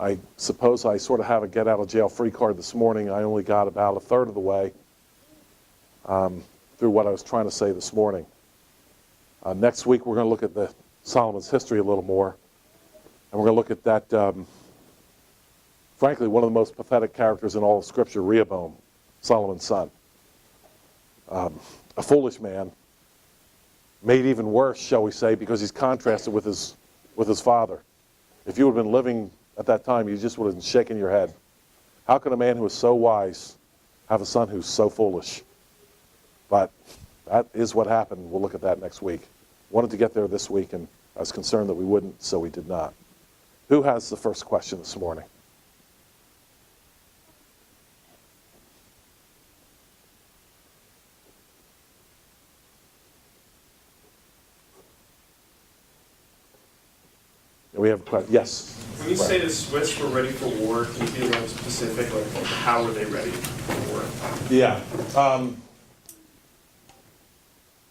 I suppose I sort of have a get-out-of-jail-free card this morning. I only got about a third of the way through what I was trying to say this morning. Next week, we're going to look at the Solomon's history a little more. And we're going to look at that, frankly, one of the most pathetic characters in all of Scripture, Rehoboam, Solomon's son. A foolish man, made even worse, shall we say, because he's contrasted with his father. If you had been living at that time, you just would have been shaking your head. How can a man who is so wise have a son who's so foolish? But that is what happened. We'll look at that next week. Wanted to get there this week, and I was concerned that we wouldn't, so we did not. Who has the first question this morning? We have a question. Yes? When you say the Swiss were ready for war, can you be more specific? Like, how were they ready for war? Yeah.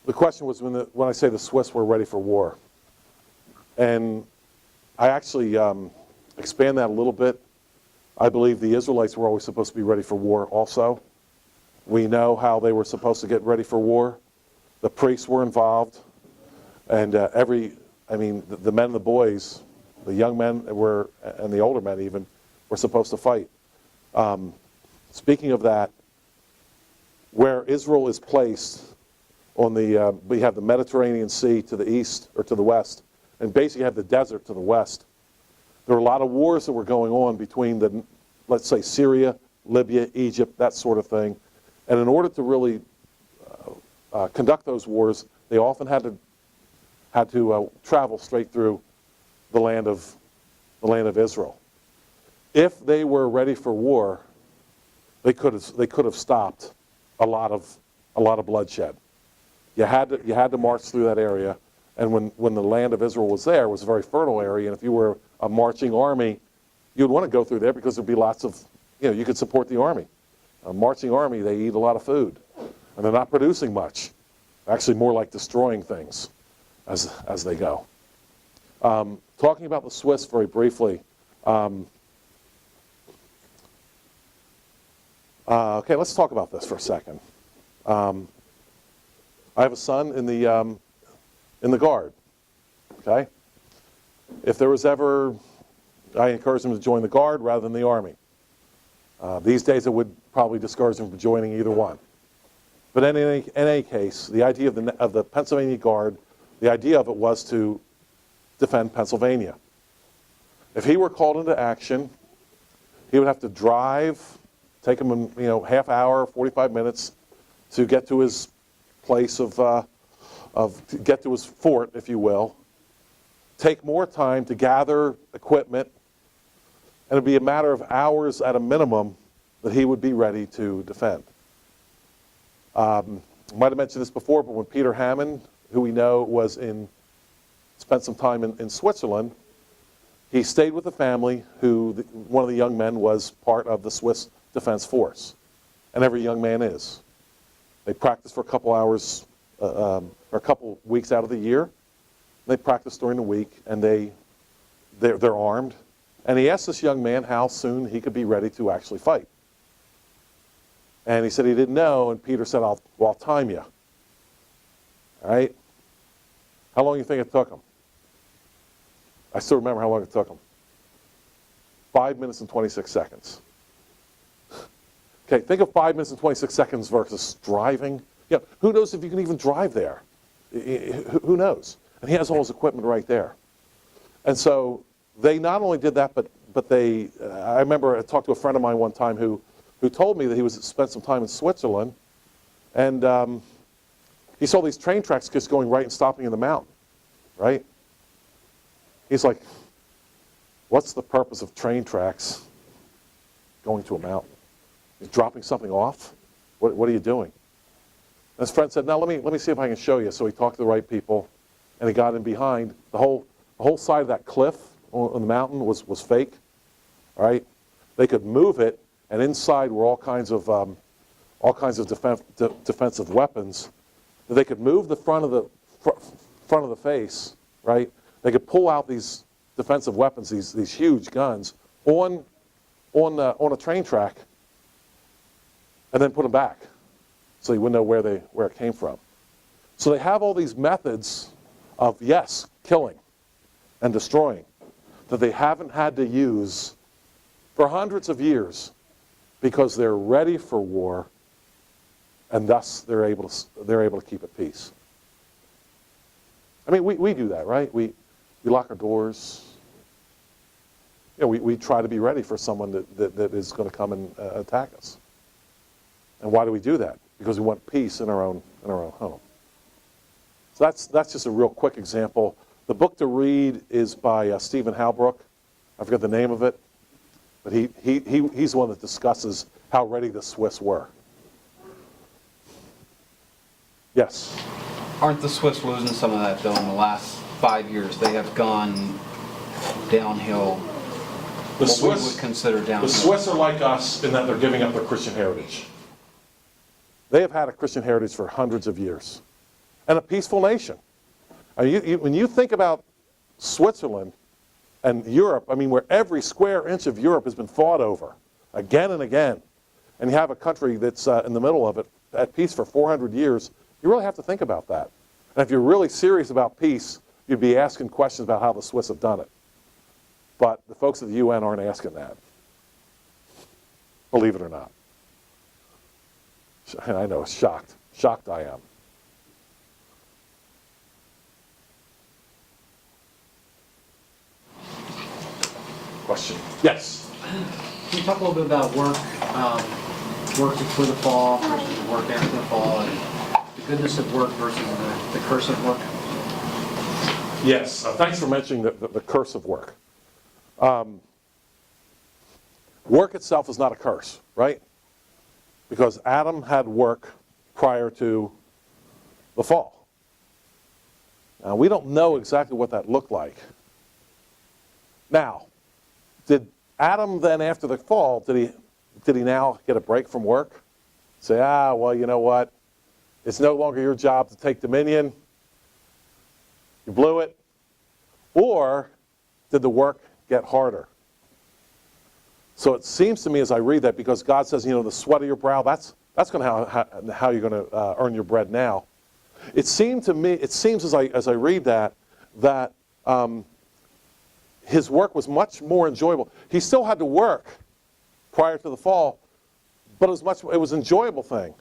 The question was when I say the Swiss were ready for war. And I actually expand that a little bit. I believe the Israelites were always supposed to be ready for war also. We know how they were supposed to get ready for war. The priests were involved. And the men and the boys, the young men and the older men even, were supposed to fight. Speaking of that, where Israel is placed on we have the Mediterranean Sea to the east or to the west, and basically have the desert to the west. There were a lot of wars that were going on between let's say, Syria, Libya, Egypt, that sort of thing. And in order to really conduct those wars, they often had to travel straight through the land of Israel. If they were ready for war, they could have stopped a lot of bloodshed. You had to march through that area, and when the land of Israel was there, it was a very fertile area. And if you were a marching army, you'd want to go through there because there'd be lots of, you could support the army. A marching army, they eat a lot of food, and they're not producing much. Actually, more like destroying things as they go. Talking about the Swiss very briefly. Okay, let's talk about this for a second. I have a son in the Guard. Okay, if there was ever, I encourage him to join the Guard rather than the Army. These days, it would probably discourage him from joining either one. But in any case, the idea of the Pennsylvania Guard, the idea of it was to defend Pennsylvania. If he were called into action, he would have to drive, take him half hour, 45 minutes to get to his place to get to his fort, if you will. Take more time to gather equipment, and it'd be a matter of hours at a minimum that he would be ready to defend. I might have mentioned this before, but when Peter Hammond, who we know spent some time in Switzerland, he stayed with a family one of the young men was part of the Swiss Defense Force. And every young man is. They practice for a couple hours, or a couple weeks out of the year. They practice during the week, and they're armed. And he asked this young man how soon he could be ready to actually fight. And he said he didn't know, and Peter said, I'll time you. All right? How long do you think it took him? I still remember how long it took him. 5 minutes and 26 seconds. Okay, think of 5 minutes and 26 seconds versus driving. Who knows if you can even drive there? Who knows? And he has all his equipment right there. And so they not only did that, but I remember I talked to a friend of mine one time who told me that he spent some time in Switzerland, and he saw these train tracks just going right and stopping in the mountain, right? He's like, what's the purpose of train tracks going to a mountain? You're dropping something off? What are you doing? And his friend said, now let me see if I can show you. So he talked to the right people, and he got in behind. The whole side of that cliff on the mountain was fake, all right? They could move it, and inside were all kinds of defensive weapons. They could move the front of the face, right? They could pull out these defensive weapons, these huge guns, on a train track and then put them back so you wouldn't know where it came from. So they have all these methods of, yes, killing and destroying that they haven't had to use for hundreds of years because they're ready for war, and thus they're able to keep at peace. I mean, we do that, right? We lock our doors. You know, we try to be ready for someone that is going to come and attack us. And why do we do that? Because we want peace in our own home. So that's just a real quick example. The book to read is by Stephen Halbrook. I forget the name of it, but he's the one that discusses how ready the Swiss were. Yes. Aren't the Swiss losing some of that, though, in the last 5 years? They have gone downhill. What we would consider downhill. The Swiss are like us in that they're giving up their Christian heritage. They have had a Christian heritage for hundreds of years. And a peaceful nation. I mean, when you think about Switzerland and Europe, I mean, where every square inch of Europe has been fought over again and again, and you have a country that's in the middle of it at peace for 400 years, you really have to think about that. And if you're really serious about peace, you'd be asking questions about how the Swiss have done it. But the folks at the UN aren't asking that. Believe it or not. I know, shocked. Shocked I am. Question? Yes? Can you talk a little bit about work, work before the fall versus work after the fall, and the goodness of work versus the curse of work? Yes. Thanks for mentioning the curse of work. Work itself is not a curse, right? Because Adam had work prior to the fall. Now, we don't know exactly what that looked like. Now, did Adam then, after the fall, did he now get a break from work? Say, well, you know what? It's no longer your job to take dominion. You blew it. Or did the work get harder? So it seems to me as I read that, because God says, you know, the sweat of your brow, that's going to how you're going to earn your bread now. It seems as I read that his work was much more enjoyable. He still had to work prior to the fall, but it was an enjoyable thing.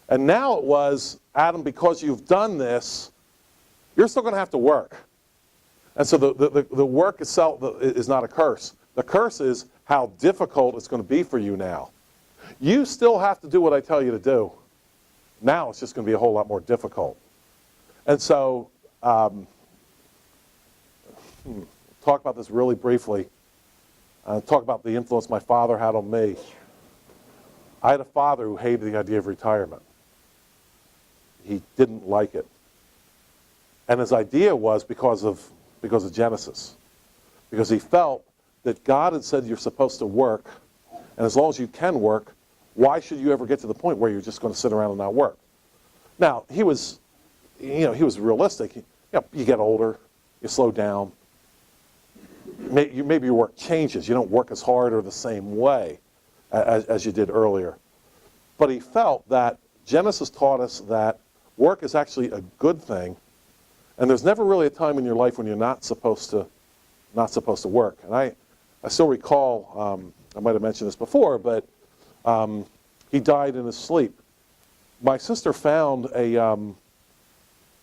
And now it was, Adam, because you've done this, you're still going to have to work. And so the work itself is not a curse. The curse is how difficult it's going to be for you now. You still have to do what I tell you to do. Now it's just going to be a whole lot more difficult. And so, talk about this really briefly. Talk about the influence my father had on me. I had a father who hated the idea of retirement. He didn't like it. And his idea was because of Genesis. Because he felt that God had said you're supposed to work, and as long as you can work, why should you ever get to the point where you're just going to sit around and not work? Now, he was realistic. You get older, you slow down. Maybe your work changes. You don't work as hard or the same way as you did earlier. But he felt that Genesis taught us that work is actually a good thing, and there's never really a time in your life when you're not supposed to work. And I still recall, I might have mentioned this before, but he died in his sleep. My sister found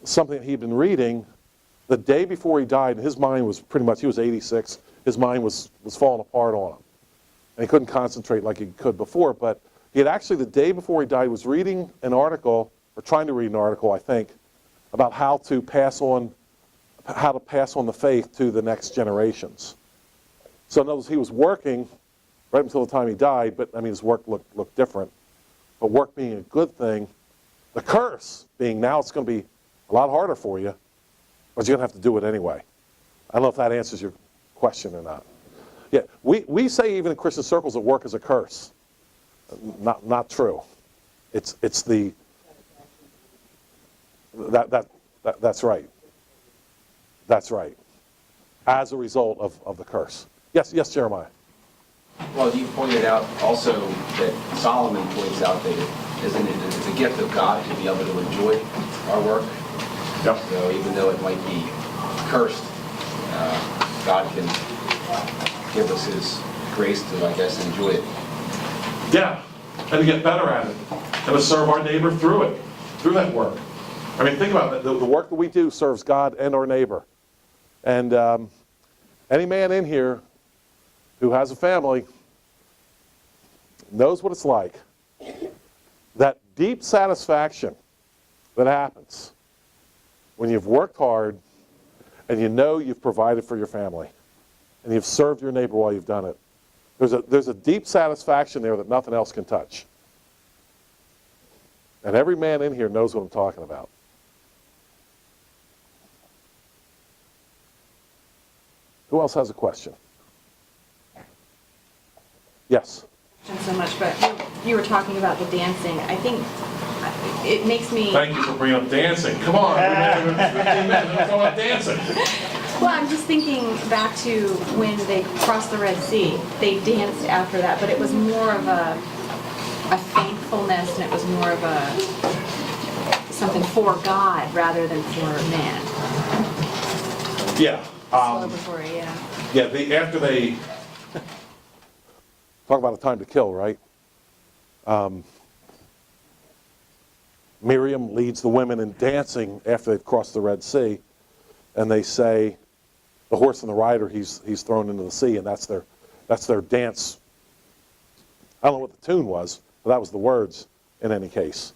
something that he'd been reading the day before he died. His mind was he was 86. His mind was falling apart on him. And he couldn't concentrate like he could before. But he had actually, the day before he died, was reading an article, or trying to read an article, I think, about how to pass on the faith to the next generations. So in other words, he was working right until the time he died, but I mean his work looked different. But work being a good thing, the curse being now it's going to be a lot harder for you, but you're going to have to do it anyway. I don't know if that answers your question or not. Yeah, we say even in Christian circles that work is a curse. Not true. It's the that's right. That's right. As a result of the curse. Yes, Jeremiah. Well, you pointed out also that Solomon points out that it's a gift of God to be able to enjoy our work. Yep. So even though it might be cursed, God can give us His grace to, I guess, enjoy it. Yeah, and to get better at it, and to serve our neighbor through it, through that work. I mean, think about it. The work that we do serves God and our neighbor. And any man in here who has a family knows what it's like. That deep satisfaction that happens when you've worked hard and you know you've provided for your family and you've served your neighbor while you've done it. There's a deep satisfaction there that nothing else can touch. And every man in here knows what I'm talking about. Who else has a question? Yes. So much, but you were talking about the dancing. I think it makes me. Thank you for bringing up dancing. Come on, we've been 15 minutes talking about dancing. Well, I'm just thinking back to when they crossed the Red Sea. They danced after that, but it was more of a thankfulness, and it was more of a something for God rather than for man. Yeah. Celebratory, yeah. Yeah, after they talk about a time to kill, right? Miriam leads the women in dancing after they've crossed the Red Sea, and they say, the horse and the rider, he's thrown into the sea, and that's their dance. I don't know what the tune was, but that was the words in any case.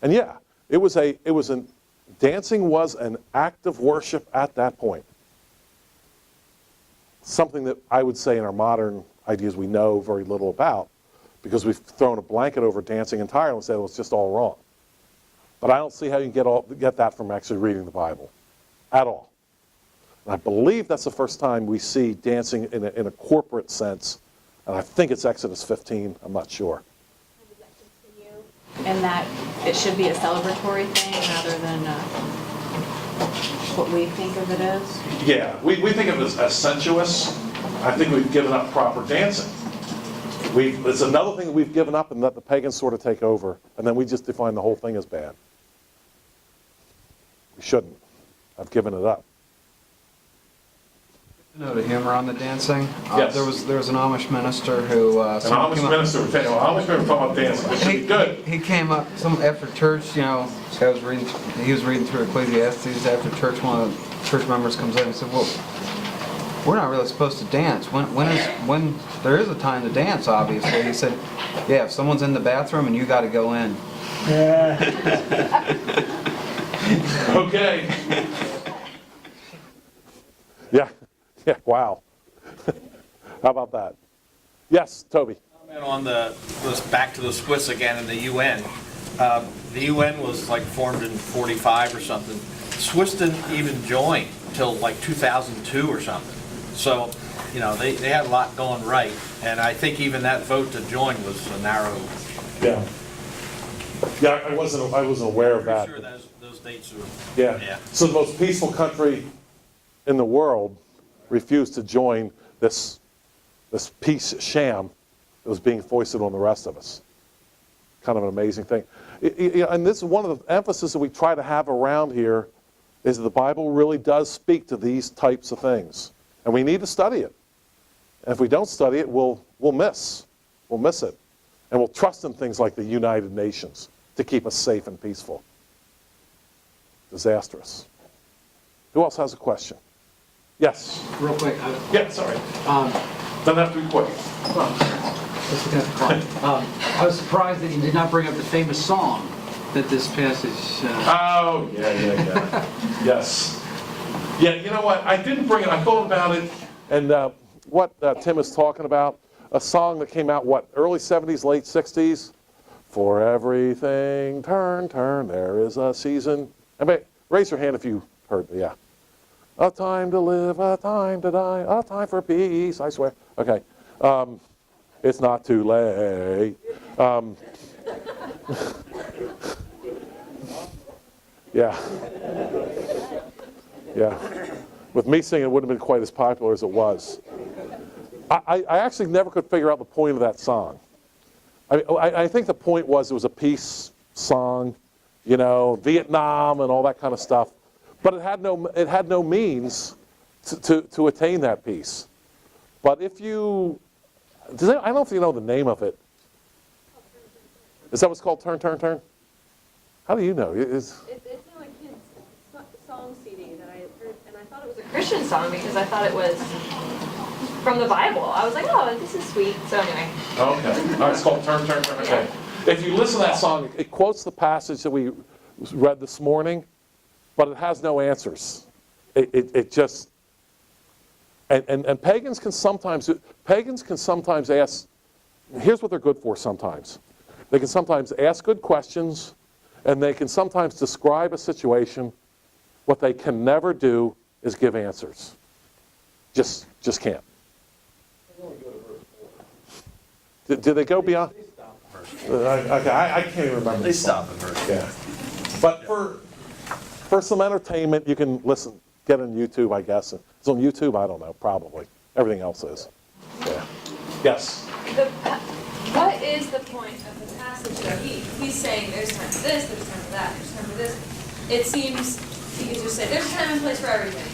And yeah, dancing was an act of worship at that point. Something that I would say in our modern ideas we know very little about, because we've thrown a blanket over dancing entirely and said, well, it's just all wrong. But I don't see how you can get that from actually reading the Bible at all. And I believe that's the first time we see dancing in a corporate sense, and I think it's Exodus 15, I'm not sure. And that it should be a celebratory thing rather than what we think of it as. Yeah, we think of it as sensuous. I think we've given up proper dancing. It's another thing that we've given up and let the pagans sort of take over, and then we just define the whole thing as bad. We shouldn't. I've given it up. You know the humor on the dancing? Yes. There was an Amish minister who... An Amish minister was talking about dancing. It should be good. He came up after church, this guy he was reading through Ecclesiastes after church. One of the church members comes in and said, well, we're not really supposed to dance. When there is a time to dance, obviously. He said, yeah, if someone's in the bathroom and you got to go in. Okay. Yeah. Yeah, wow. How about that? Yes, Toby. On back to the Swiss again and the UN. The UN was like formed in 45 or something. Swiss didn't even join until like 2002 or something. So, they had a lot going right. And I think even that vote to join was a narrow. Yeah. Yeah, I wasn't aware of that. Pretty sure those dates are. Yeah. So the most peaceful country in the world refused to join this peace sham that was being foisted on the rest of us. Kind of an amazing thing. And this is one of the emphasis that we try to have around here, is that the Bible really does speak to these types of things. And we need to study it. And if we don't study it, we'll miss it. And we'll trust in things like the United Nations to keep us safe and peaceful. Disastrous. Who else has a question? Yes. Real quick. Yeah, sorry. Doesn't have to be quick. Well, let's look at the clock. I was surprised that you did not bring up the famous song that this passage... Oh, yeah. Yes. Yeah, you know what? I didn't bring it. I thought about it. And what Tim is talking about, a song that came out, early 70s, late 60s? For everything, turn, there is a season. Raise your hand if you heard me, yeah. A time to live, a time to die, a time for peace, I swear. Okay. It's not too late. Yeah. Yeah. With me singing, it wouldn't have been quite as popular as it was. I actually never could figure out the point of that song. I think the point was it was a peace song, you know, Vietnam and all that kind of stuff, but it had no means to attain that peace. But if you, I don't know if you know the name of it. Is that what's called? Turn, Turn, Turn? How do you know? It's in my kid's song CD that I heard, and I thought it was a Christian song because I thought it was from the Bible. I was like, oh, this is sweet. So anyway. Okay. All right, it's called Turn, Turn, Turn. Okay. If you listen to that song, it quotes the passage that we read this morning, but it has no answers. It just, and pagans can sometimes ask, here's what they're good for sometimes. They can sometimes ask good questions, and they can sometimes describe a situation. What they can never do is give answers. Just can't. Did they go beyond? Okay, I can't even remember. They stop at verse. Yeah. But for some entertainment, you can listen, get on YouTube, I guess. It's on YouTube? I don't know, probably. Everything else is. Yeah. Yes? What is the point of the passage though? He's saying there's time for this, there's time for that, there's time for this. It seems he could just say there's a time and place for everything.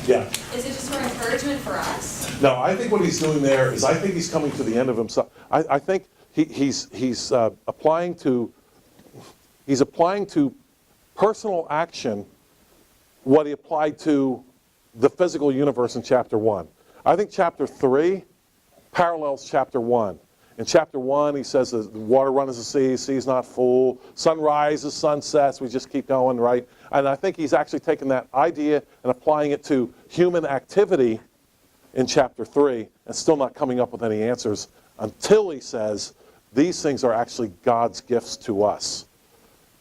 Yeah. Is it just for encouragement for us? No, I think what he's doing there is I think he's coming to the end of himself. I think he's applying to personal action what he applied to the physical universe in chapter 1. I think chapter 3 parallels chapter 1. In chapter 1, he says the water runs the sea, sea's not full, sun rises, sun sets, we just keep going, right? And I think he's actually taken that idea and applying it to human activity in chapter 3 and still not coming up with any answers until he says these things are actually God's gifts to us.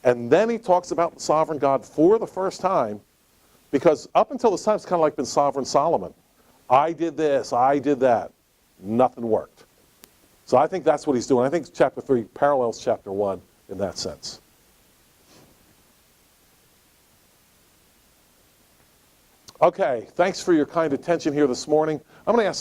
And then he talks about the sovereign God for the first time, because up until this time it's kind of like been sovereign Solomon. I did this, I did that. Nothing worked. So I think that's what he's doing. I think chapter 3 parallels chapter 1 in that sense. Okay, thanks for your kind attention here this morning. I'm going to ask